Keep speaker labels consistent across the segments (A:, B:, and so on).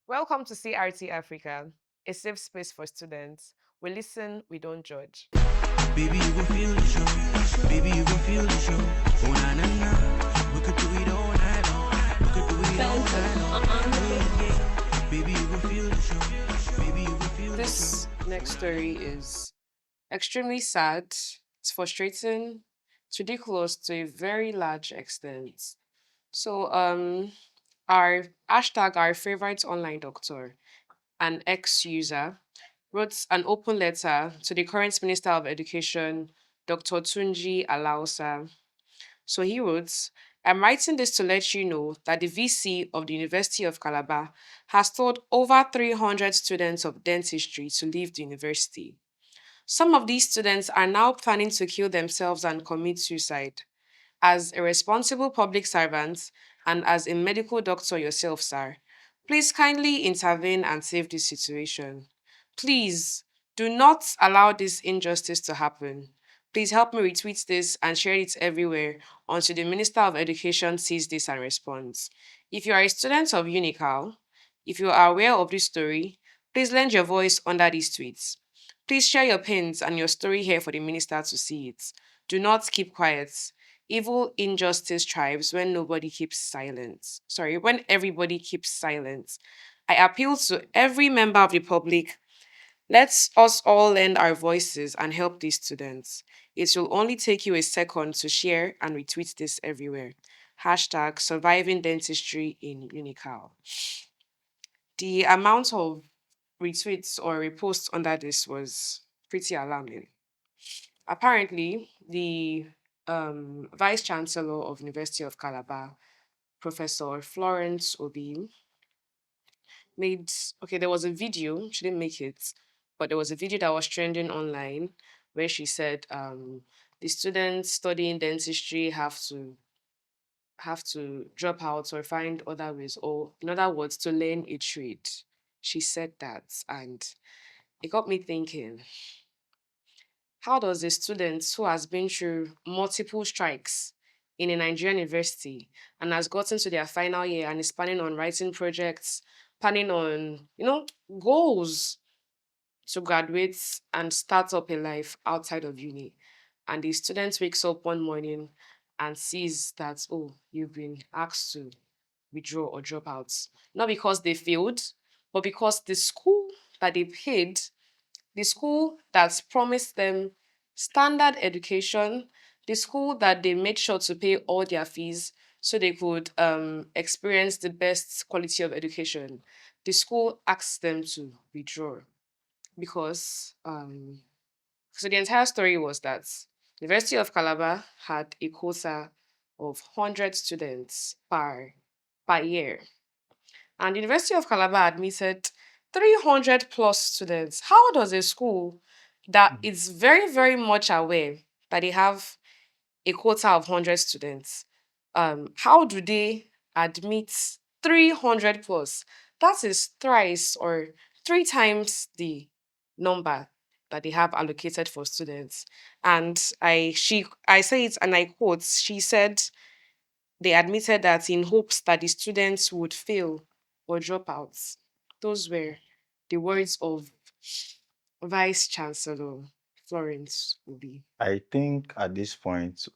A: Welcome to CRT Africa, a safe space for students. We listen, we don't judge.
B: Baby, you gon' feel the show. Baby, you gon' feel the show. Oh na na na, we could do it all night long. We could do it all night long. Yeah, yeah. Baby, you gon' feel the show. Baby, you gon' feel the show.
A: This next story is extremely sad, it's frustrating, it's ridiculous to a very large extent. So, our hashtag, our favorite online doctor, an ex user, wrote an open letter to the current Minister of Education, Dr. Tunji Alausa. So he wrote, I'm writing this to let you know that the VC of the University of Calabar has told over 300 students of dentistry to leave the university. Some of these students are now planning to kill themselves and commit suicide. As a responsible public servant and as a medical doctor yourself, sir, please kindly intervene and save this situation. Please do not allow this injustice to happen. Please help me retweet this and share it everywhere until the Minister of Education sees this and responds. If you are a student of UNICAL, if you are aware of this story, please lend your voice under these tweets. Please share your pins and your story here for the minister to see it. Do not keep quiet. Evil injustice thrives when nobody keeps silent. Sorry, when everybody keeps silent. I appeal to every member of the public. Let's us all lend our voices and help these students. It will only take you a second to share and retweet this everywhere. Hashtag surviving dentistry in Unical. The amount of retweets or reposts under this was pretty alarming. Apparently, the vice chancellor of University of Calabar, Professor Florence Obi, made okay. There was a video. She didn't make it, but there was a video that was trending online where she said the students studying dentistry have to drop out or find other ways, or in other words, to learn a trade. She said that, and it got me thinking, how does a student who has been through multiple strikes in a Nigerian university and has gotten to their final year and is planning on writing projects, planning on, goals to graduate and start up a life outside of uni, and the student wakes up one morning and sees that, oh, you've been asked to withdraw or drop out, not because they failed, but because the school that they paid, the school that's promised them standard education, the school that they made sure to pay all their fees so they could experience the best quality of education, the school asked them to withdraw because so the entire story was that University of Calabar had a quota of 100 students per year, and the University of Calabar admitted 300 plus students. How does a school that is very, very much aware that they have a quota of 100 students, how do they admit 300 plus? That is thrice or three times the number that they have allocated for students. And I say it and I quote, she said they admitted that in hopes that the students would fail or drop out. Those were the words of Vice Chancellor Florence Obi.
C: I think at this point,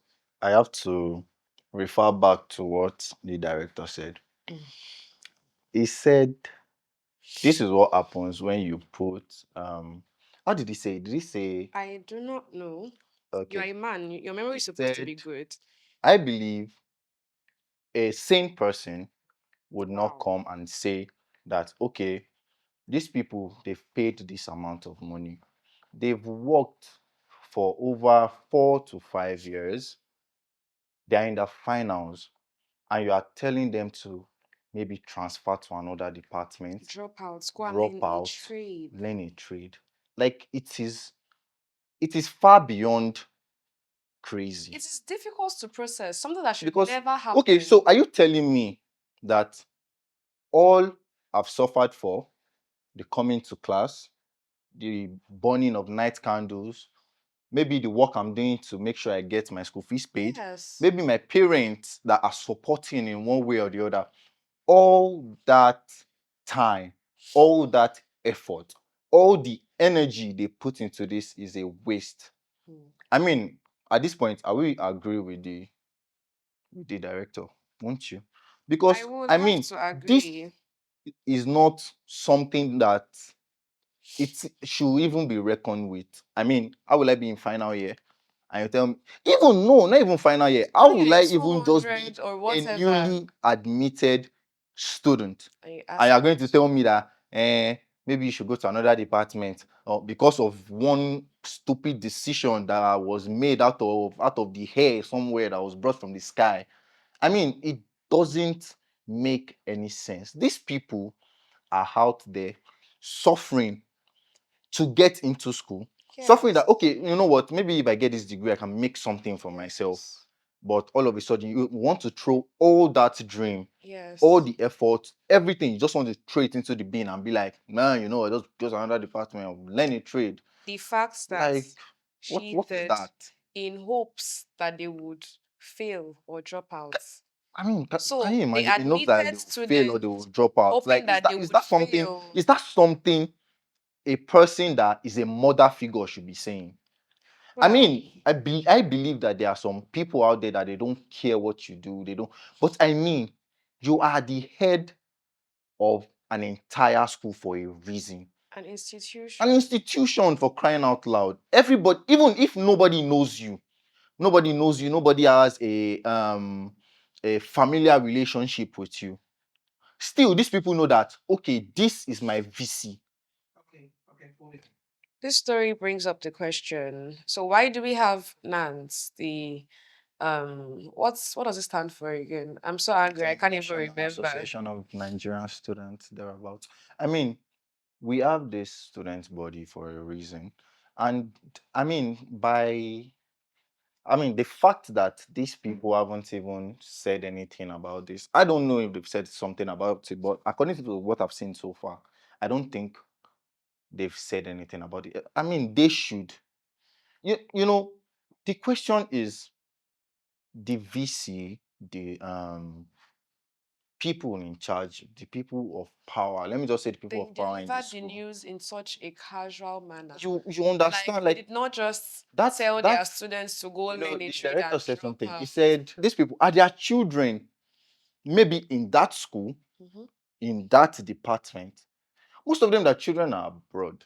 C: I have to refer back to what the director said. He said, this is what happens when you put, how did he say? Did he say,
A: I do not know. You are
C: okay,
A: a man. Your memory
C: he
A: is supposed to be
C: said,
A: good.
C: I believe a sane person would not
A: Wow.
C: come and say that, okay, these people, they've paid this amount of money. They've worked for over 4 to 5 years. They're in the finals, and you are telling them to maybe transfer to another department,
A: Dropouts. Go and
C: drop
A: learn a
C: out,
A: trade.
C: learn a trade. Like it is far beyond
A: It
C: crazy.
A: is difficult to process. Something that should
C: Because
A: never
C: okay,
A: happen.
C: so are you telling me that all I've suffered for, the coming to class, the burning of night candles, maybe the work I'm doing to make sure I get my school fees paid,
A: Yes.
C: maybe my parents that are supporting in one way or the other, all that time all that effort, all the energy they put into this is a waste. I mean, at this point, I will agree with the director, won't you?
A: I
C: Because
A: would
C: I
A: have
C: mean,
A: to
C: this
A: agree.
C: is not something that it should even be reckoned with. I mean, how will I be in final year? And you tell me, even no, not even final year. How
A: Not
C: will
A: your
C: I even just be
A: 200 or
C: a
A: whatever.
C: newly admitted student?
A: And you
C: And
A: ask
C: you're
A: me
C: going to tell me that maybe you should go to another department or because of one stupid decision that was made out of the hair somewhere that was brought from the sky. I mean, it doesn't make any sense. These people are out there suffering to get into school, suffering that
A: yes.
C: okay, you know what, maybe if I get this degree I can make something for myself,
A: Yes.
C: but all of a sudden you want to throw all that dream, all
A: Yes.
C: the effort, everything, you just want to throw it into the bin and be like, man, you know what, just another department of learn a trade.
A: The fact that
C: Like, what is
A: cheated
C: that?
A: in hopes that they would fail or drop out.
C: I mean, can
A: So
C: you
A: they
C: imagine? It knows that
A: admitted
C: they will fail or they will
A: students
C: drop out.
A: hoping
C: Like,
A: that they
C: is
A: would
C: that something?
A: fail.
C: Is that something a person that is a mother figure should be saying? I
A: Well,
C: mean, I believe that there are some people out there that they don't care what you do. They don't. But I mean, you are the head of an entire school for a reason.
A: an
C: An
A: institution.
C: institution, for crying out loud. Everybody, even if nobody knows you, nobody has a familiar relationship with you. Still, these people know that okay, this is my VC.
A: This story brings up the question. So why do we have NANS? The what does it stand for again? I'm so
C: I
A: angry. I
C: think
A: can't even
C: National
A: remember.
C: Association of Nigerian Students, thereabouts. I mean, we have this student body for a reason. And I mean, the fact that these people haven't even said anything about this, I don't know if they've said something about it, but according to what I've seen so far, I don't think they've said anything about it. I mean, they should. You know, the question is the VC, the people in charge, the people of power. Let me just say the people
A: They
C: of power in the
A: delivered the
C: school.
A: news in such a casual manner.
C: You
A: Like
C: understand?
A: they
C: Like
A: did not just tell their
C: that's
A: students to go
C: you know,
A: learn a
C: the
A: trade
C: director
A: and
C: said
A: drop
C: something. He
A: out.
C: said these people are their children, maybe in that school,
A: Mhm.
C: in that department. Most of them, their children are abroad.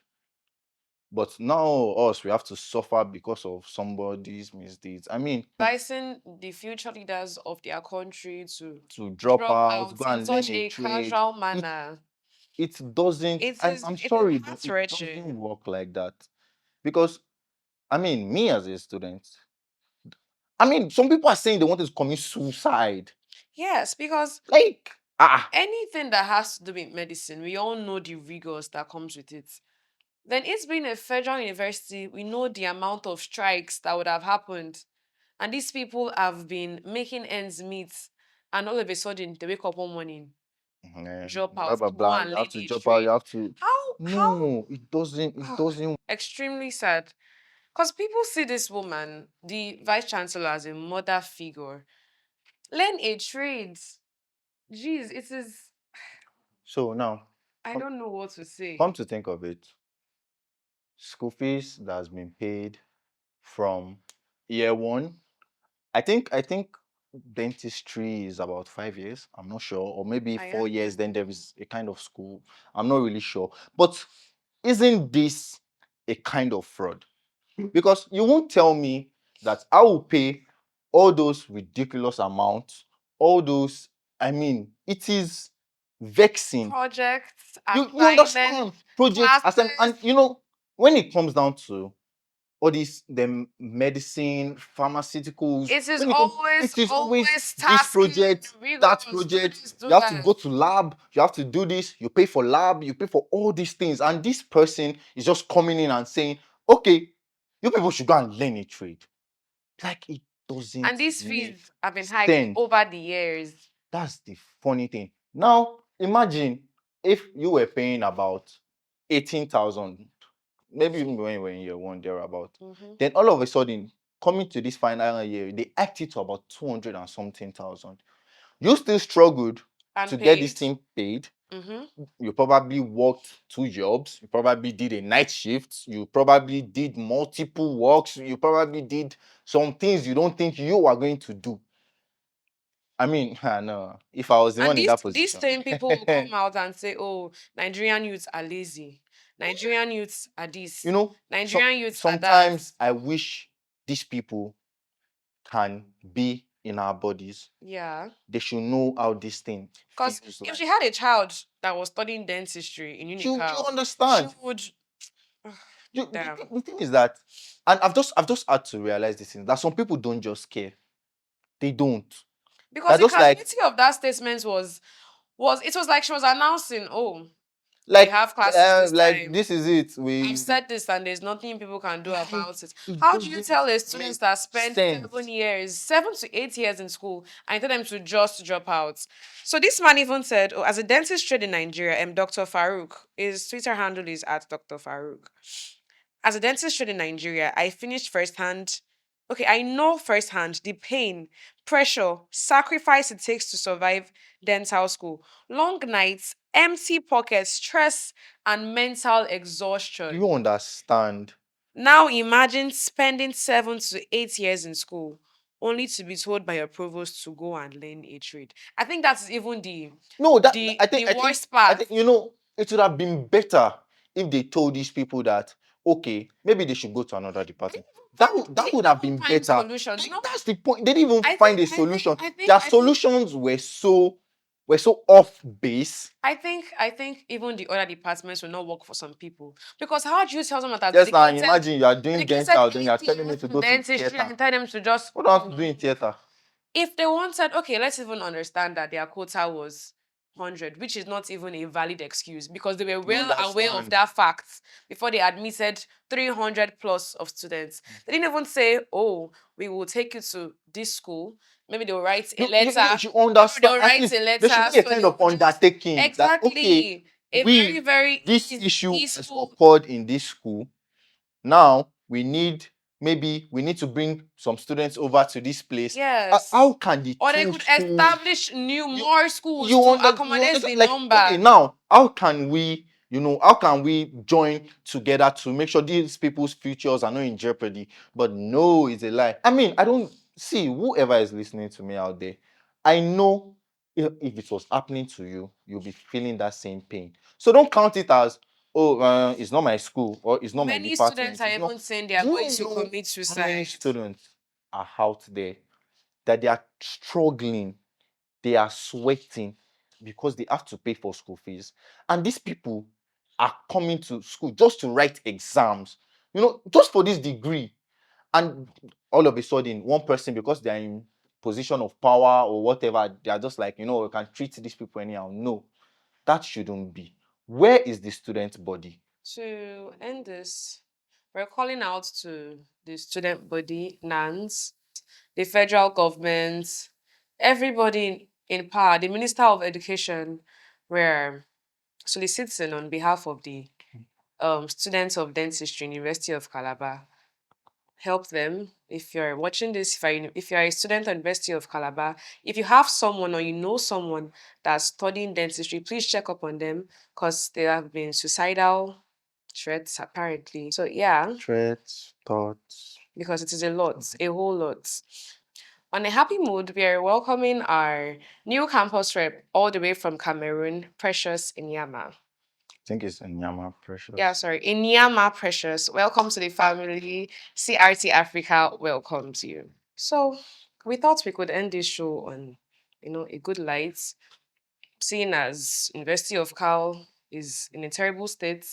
C: But now us, we have to suffer because of somebody's misdeeds. I mean,
A: Advising the future leaders of their country to
C: to drop
A: drop
C: out,
A: out
C: go
A: in
C: and learn
A: such
C: a
A: a
C: trade.
A: casual
C: It
A: manner.
C: it doesn't. I'm
A: It is
C: sorry, but
A: heart
C: it
A: wrenching.
C: doesn't work like that. Because I mean, me as a student, I mean, some people are saying they wanted to commit suicide.
A: Yes, because
C: Like,
A: anything that has to do with medicine, we all know the rigors that comes with it. Then it's been a federal university, we know the amount of strikes that would have happened. And these people have been making ends meet. And all of a sudden, they wake up one morning, drop
C: blah
A: out,
C: blah
A: to go
C: blah.
A: and
C: You
A: learn
C: have to
A: a
C: drop out. You
A: trade.
C: have to.
A: How
C: No, it doesn't. It doesn't.
A: extremely sad. Because people see this woman, the vice chancellor, as a mother figure. Learn a trade. Jeez, it is.
C: So now,
A: I
C: come,
A: don't know what to say.
C: come to think of it, school fees that has been paid from year one. I think dentistry is about 5 years. I'm not sure, or maybe
A: I
C: 4 years. Then
A: agree.
C: there is a kind of school. I'm not really sure. But isn't this a kind of fraud? Because you won't tell me that I will pay all those ridiculous amounts, all those. I mean, it is vexing.
A: Projects,
C: You
A: assignments,
C: understand projects,
A: classes.
C: and you know when it comes down to all these the medicine, pharmaceuticals.
A: It is
C: When it comes, it is always
A: always
C: this
A: tasking,
C: project, that
A: rigorous. Do
C: project.
A: this,
C: You
A: do
C: have to
A: that.
C: go to lab. You have to do this. You pay for lab. You pay for all these things. And this person is just coming in and saying, "Okay, you people should go and learn a trade." Like it
A: And
C: doesn't
A: these
C: make
A: fees have been hiked
C: sense.
A: over the years.
C: That's the funny thing. Now imagine if you were paying about 18,000, maybe even when you were in year one, thereabout.
A: Mhm.
C: Then all of a sudden, coming to this final year, they hiked it to about 200 and something thousand. You still struggled
A: And
C: to get this
A: paid.
C: thing paid. You probably worked 2 jobs. You probably did a night shift. You probably did multiple works. You probably did some things you don't think you are going to do. I mean, no. If I was the
A: And
C: one in that
A: these
C: position,
A: same people will come out and say, "Oh, Nigerian youths are lazy. Nigerian youths are this. Nigerian youths are that."
C: sometimes I wish these people can be in our bodies.
A: Yeah.
C: They should know how this thing
A: Because
C: feels
A: if
C: like.
A: she had a child that was studying dentistry in
C: You
A: UNICAL, she
C: understand?
A: would. Damn.
C: The thing is that, and I've just had to realize this thing, that some people don't just care. They don't.
A: Because
C: They're
A: the
C: just like
A: clarity of that statement was it was like she was announcing, "Oh, we
C: like
A: have classes this
C: like
A: time.
C: this is it.
A: I've said this and there's nothing people can do
C: Like,
A: about it."
C: it
A: How do you
C: doesn't
A: tell a
C: make
A: student that spent
C: sense.
A: 7 to 8 years in school and tell them to just drop out? So this man even said, "Oh, as a dentist trained in Nigeria, Dr. Farouk, his Twitter handle is at Dr. Farouk. As a dentist trained in Nigeria, I finished firsthand. Okay, I know firsthand the pain, pressure, sacrifice it takes to survive dental school. Long nights, empty pockets, stress, and mental
C: Do
A: exhaustion.
C: you understand?
A: Now imagine spending 7 to 8 years in school only to be told by your provost to go and learn a trade." I think that's even
C: No, that
A: the
C: I
A: the
C: think I think
A: worst
C: I
A: part.
C: think it would have been better if they told these people that, okay, maybe they should go to another department. That would have been
A: Find
C: better.
A: solution.
C: That's the point. They didn't even
A: I
C: find
A: think
C: a
A: I think
C: solution.
A: I think
C: Their
A: I think
C: solutions were so off base.
A: I think even the other departments will not work for some people, because how do you tell someone that
C: Just now, imagine you are doing
A: dedicated
C: dental, then you are
A: 80
C: telling me
A: years
C: to
A: in
C: go to
A: dentistry
C: theater.
A: and tell them to just
C: What do I have to do in theater?
A: if they wanted, okay, let's even understand that their quota was 100, which is not even a valid excuse because they were well aware of
C: understand?
A: that fact before they admitted 300 plus of students. They didn't even say, "Oh, we will take you to this school." Maybe they'll write a letter.
C: You
A: Maybe
C: understand?
A: they'll
C: At
A: write
C: least
A: a
C: there should
A: letter
C: be a
A: so
C: kind
A: they'll
C: of
A: just
C: undertaking that, okay,
A: exactly a very, very
C: this
A: easy,
C: issue has
A: peaceful.
C: occurred in this school. Now maybe we need to bring some students over to this place.
A: Yes.
C: How can the
A: Or they
C: two
A: could
C: schools
A: establish more schools to
C: you
A: accommodate
C: understand?
A: the
C: Like,
A: number.
C: okay, now how can we join together to make sure these people's futures are not in jeopardy? But no, it's a lie. I mean, I don't see whoever is listening to me out there. I know if it was happening to you, you'll be feeling that same pain. So don't count it as, oh, it's not my school or it's not my
A: Many
C: department.
A: students are
C: It's not.
A: even saying they are
C: Do
A: going
C: you
A: to
C: know
A: commit
C: how many
A: suicide.
C: students are out there that they are struggling, they are sweating because they have to pay for school fees, and these people are coming to school just to write exams, just for this degree, and all of a sudden one person, because they're in position of power or whatever, they are just like, we can treat these people anyhow. No, that shouldn't be. Where is the student body?
A: To end this, we're calling out to the student body, NANS, the federal government, everybody in power, the Minister of Education. We're soliciting on behalf of the students of dentistry, University of Calabar. Help them. If you're watching this, if you're a student at University of Calabar, if you have someone or you know someone that's studying dentistry, please check up on them because they have been suicidal threats apparently. So yeah,
C: Threats, thoughts.
A: because it is a lot, a whole lot. On a happy mood, we are welcoming our new campus rep all the way from Cameroon, Precious Inyama.
C: I think it's Nyama Precious.
A: Yeah, sorry, Inyama Precious. Welcome to the family. CRT-AFRICA welcomes you. So we thought we could end this show on, a good light, seeing as University of Cal is in a terrible state.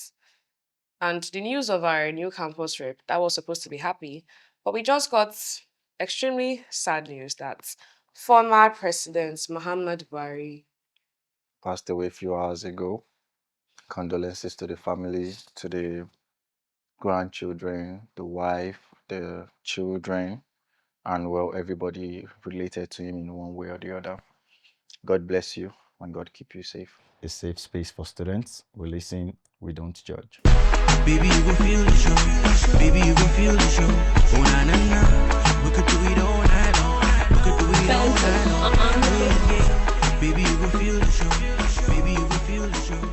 A: And the news of our new campus rep, that was supposed to be happy, but we just got extremely sad news that former President Muhammad Buhari
C: Passed away a few hours ago. Condolences to the family, to the grandchildren, the wife, the children, and well, everybody related to him in one way or the other. God bless you and God keep you safe. A safe space for students. We listen, we don't judge.
B: Baby, you gon' feel the show. Baby, you gon' feel the show. Oh na na na, we could do it all night long. We could do it all night long. Oh, yeah. Baby, you gon' feel the show. Baby, you gon' feel feel the show.